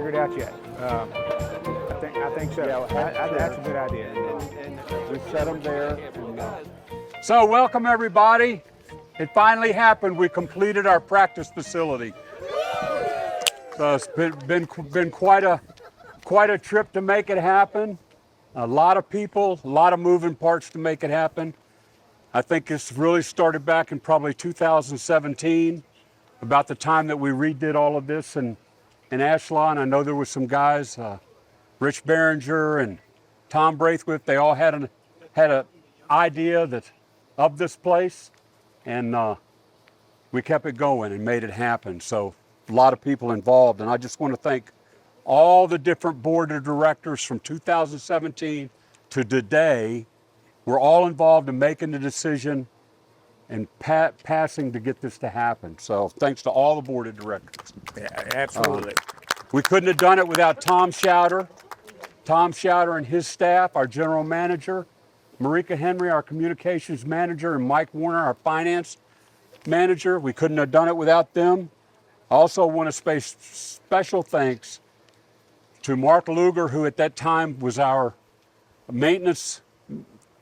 figured out yet. I think so. Yeah, That's a good idea. And we set them there. So welcome everybody. It finally happened. We completed our practice facility. So it's been quite a trip to make it happen. A lot of people, a lot of moving parts to make it happen. I think it's really started back in probably 2017, about the time that we redid all of this in Ashland. I know there were some guys, Rich Behringer and Tom Braithwaite, they all had an idea of this place, and we kept it going and made it happen. So a lot of people involved, and I just want to thank all the different board of directors from 2017 to today. We're all involved in making the decision and passing to get this to happen. So thanks to all the board of directors. Yeah, absolutely. We couldn't have done it without Tom Schauder and his staff, our general manager, Marika Henry, our communications manager, and Mike Warner, our finance manager. We couldn't have done it without them. I also want to say special thanks to Mark Luger, who at that time was our maintenance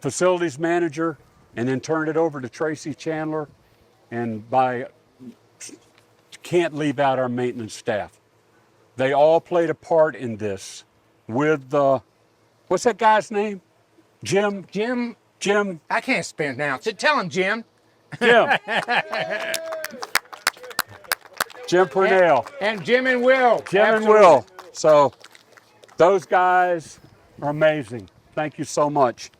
facilities manager, and then turned it over to Tracy Chandler. And can't leave out our maintenance staff. They all played a part in this with, what's that guy's name? Jim. I can't pronounce it. Tell him, Jim. Jim Purnell. And Jim and Will. And Will. So those guys are amazing. Thank you so much.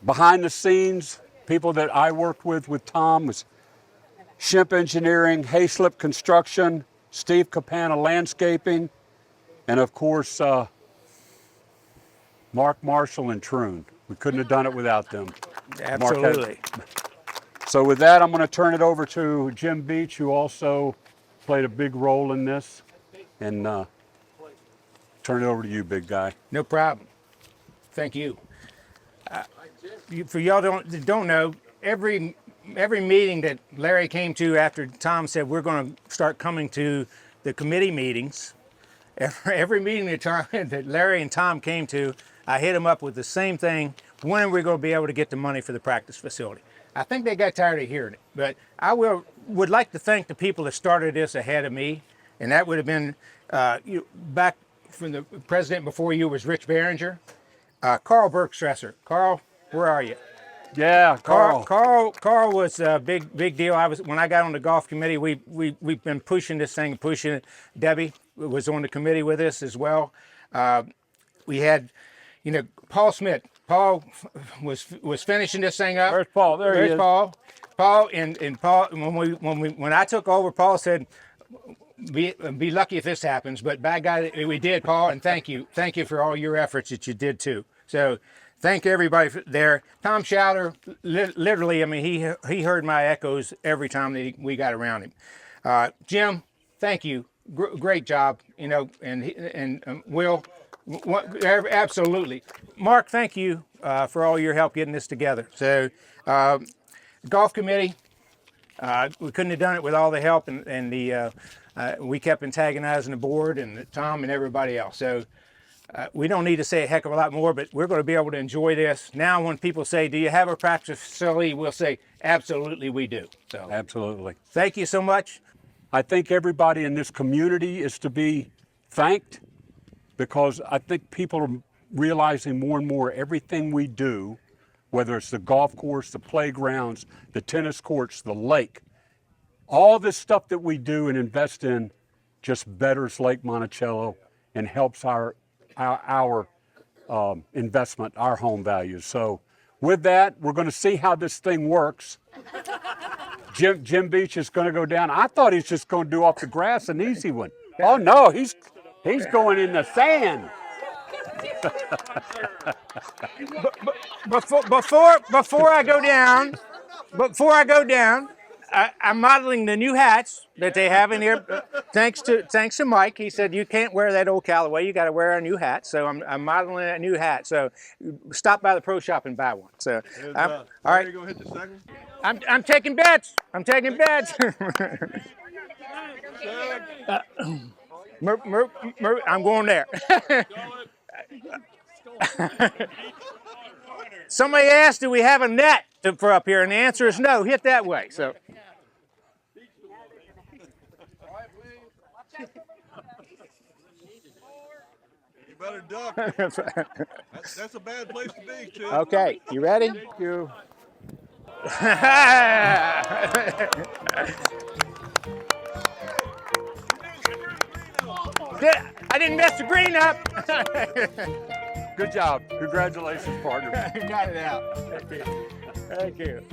Behind the scenes, people that I worked with Tom was Shimp Engineering, Hayslip Construction, Steve Capana Landscaping, and of course, Mark Marshall and Troon. We couldn't have done it without them. Absolutely. So with that, I'm going to turn it over to Jim Beach, who also played a big role in this, and turn it over to you, big guy. No problem. Thank you. For y'all that don't know, every meeting that Larry came to after Tom said we're going to start coming to the committee meetings, every meeting that Larry and Tom came to, I hit them up with the same thing. When are we going to be able to get the money for the practice facility? I think they got tired of hearing it, but I would like to thank the people that started this ahead of me, and that would have been back from the president before you was Rich Behringer, Carl Bergstresser. Carl, where are you? Yeah, Carl. Carl was a big deal. When I got on the golf committee, we've been pushing this thing, pushing it. Debbie was on the committee with us as well. We had, Paul Smith. Paul was finishing this thing up. Where's Paul? There's Paul. Paul and Paul. When I took over, Paul said, "Be lucky if this happens." But by God, we did, Paul. And thank you for all your efforts that you did too. So thank everybody there. Tom Schauder, literally, I mean, he heard my echoes every time that we got around him. Jim, thank you. Great job. And Will. Absolutely. Mark, thank you for all your help getting this together. So, golf committee, we couldn't have done it with all the help, and we kept antagonizing the board and Tom and everybody else. So, we don't need to say a heck of a lot more, but we're going to be able to enjoy this. Now, when people say, "Do you have a practice facility?" we'll say, "Absolutely, we do." So, absolutely. Thank you so much. I think everybody in this community is to be thanked, because I think people are realizing more and more everything we do, whether it's the golf course, the playgrounds, the tennis courts, the lake, all this stuff that we do and invest in just betters Lake Monticello and helps our investment, our home values. So with that, we're going to see how this thing works. Jim Beach is going to go down. I thought he's just going to do off the grass, an easy one. Oh no, he's going in the sand. Before I go down, I'm modeling the new hats that they have in here. Thanks to Mike. He said you can't wear that old Callaway. You got to wear a new hat. So I'm modeling that new hat. So stop by the pro shop and buy one. So all right. Go hit the second. I'm taking bets. I'm going there. Somebody asked, do we have a net for up here? And the answer is no. Hit that way. So. You better duck. That's a bad place to be, Chip. Okay, you ready? Thank you. I didn't mess the green up. Good job. Congratulations, partner. Got it out. Thank you. Thank you.